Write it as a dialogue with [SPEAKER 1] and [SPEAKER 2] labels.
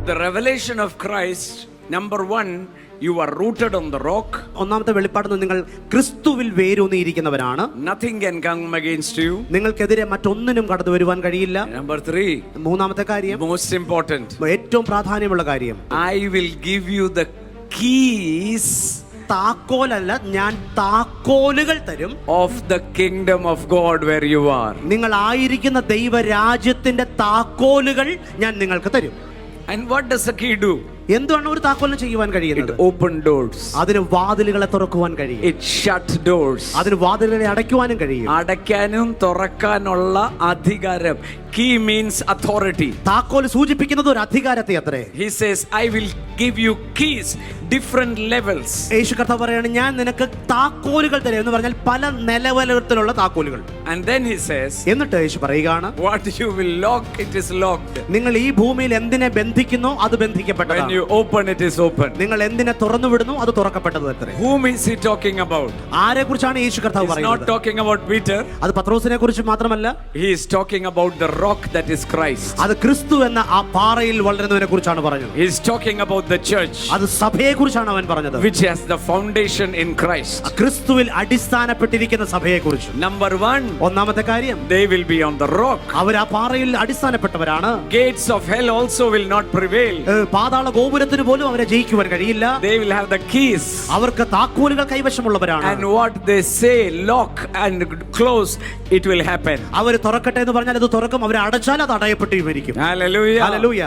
[SPEAKER 1] The revelation of Christ, number one, you are rooted on the rock.
[SPEAKER 2] ഒന്നാമത്തെ വെളിപ്പാട് നിങ്ങൾ ക്രിസ്തുവിൽ വേരൂന്നിയിരിക്കുന്നവരാണ്.
[SPEAKER 1] Nothing can come against you.
[SPEAKER 2] നിങ്ങൾക്കെതിരെ മറ്റൊന്നിനും കടന്നു വരുവാൻ കഴിയില്ല.
[SPEAKER 1] Number three,
[SPEAKER 2] മൂന്നാമത്തെ കാര്യം,
[SPEAKER 1] most important,
[SPEAKER 2] ഏറ്റവും പ്രാധാന്യമുള്ള കാര്യം,
[SPEAKER 1] I will give you the keys.
[SPEAKER 2] താക്കോലല്ല, ഞാൻ താക്കോലുകൾ തരും.
[SPEAKER 1] Of the kingdom of God where you are.
[SPEAKER 2] നിങ്ങൾ ആയിരിക്കുന്ന ദൈവരാജ്യത്തിന്റെ താക്കോലുകൾ ഞാൻ നിങ്ങൾക്ക് തരും.
[SPEAKER 1] And what does the key do?
[SPEAKER 2] എന്താണ് ഒരു താക്കോലിന് ചെയ്യുവാൻ കഴിയുന്നത്?
[SPEAKER 1] It open doors.
[SPEAKER 2] അതിന് വാതിലുകളെ തുറക്കുവാൻ കഴിയും.
[SPEAKER 1] It shut doors.
[SPEAKER 2] അതിന് വാതിലുകളെ അടയ്ക്കുവാനും കഴിയും.
[SPEAKER 1] അടയ്ക്കാനും തുറക്കാനുള്ള അധികാരം. Key means authority.
[SPEAKER 2] താക്കോൽ സൂചിപ്പിക്കുന്നത് ഒരു അധികാരത്തെ അത്രേ.
[SPEAKER 1] He says, I will give you keys, different levels.
[SPEAKER 2] യേശു കർത്താവ് പറയാണ്, ഞാൻ നിനക്ക് താക്കോലുകൾ തരും എന്ന് പറഞ്ഞാൽ പല നിലവാരത്തിലുള്ള താക്കോലുകൾ.
[SPEAKER 1] And then he says,
[SPEAKER 2] എന്നിട്ട് യേശു പറയുകയാണ്,
[SPEAKER 1] what you will lock, it is locked.
[SPEAKER 2] നിങ്ങൾ ഈ ഭൂമിയിൽ എന്തിനെ ബന്ധിക്കുന്നോ അത് ബന്ധിക്കപ്പെട്ടതാണ്.
[SPEAKER 1] When you open, it is open.
[SPEAKER 2] നിങ്ങൾ എന്തിനെ തുറന്നു വിടുന്നു അത് തുറക്കപ്പെട്ടത് അത്രേ.
[SPEAKER 1] Whom is he talking about?
[SPEAKER 2] ആരെ കുറിച്ചാണ് യേശു കർത്താവ്
[SPEAKER 1] He's
[SPEAKER 2] പറയുന്നത്?
[SPEAKER 1] not talking about Peter.
[SPEAKER 2] അത് പത്രോസിനെ കുറിച്ച് മാത്രമല്ല,
[SPEAKER 1] He is talking about the rock that is Christ.
[SPEAKER 2] അത് ക്രിസ്തു എന്ന ആ പാറയിൽ വളരുന്നതിനെ കുറിച്ചാണ് പറഞ്ഞത്.
[SPEAKER 1] He is talking about the church,
[SPEAKER 2] അത് സഭയെ കുറിച്ചാണ് അവൻ പറഞ്ഞത്,
[SPEAKER 1] which has the foundation in Christ.
[SPEAKER 2] ക്രിസ്തുവിൽ അടിസ്ഥാനപ്പെട്ടിരിക്കുന്ന സഭയെ കുറിച്ച്.
[SPEAKER 1] Number one,
[SPEAKER 2] ഒന്നാമത്തെ കാര്യം,
[SPEAKER 1] they will be on the rock.
[SPEAKER 2] അവർ ആ പാറയിൽ അടിസ്ഥാനപ്പെട്ടവരാണ്.
[SPEAKER 1] Gates of hell also will not prevail.
[SPEAKER 2] പാതാള ഗോപുരത്തിന് പോലും അവരെ ജയിക്കുവാൻ കഴിയില്ല.
[SPEAKER 1] They will have the keys.
[SPEAKER 2] അവർക്ക് താക്കോലുകൾ കൈവശമുള്ളവരാണ്.
[SPEAKER 1] And what they say, lock and close, it will happen.
[SPEAKER 2] അവർ തുറക്കട്ടെ എന്ന് പറഞ്ഞാൽ അത് തുറക്കും, അവർ അടച്ചാൽ അത് അടയപ്പെട്ടിരിക്കും.
[SPEAKER 1] Hallelujah.
[SPEAKER 2] ഹല്ലേലൂയ.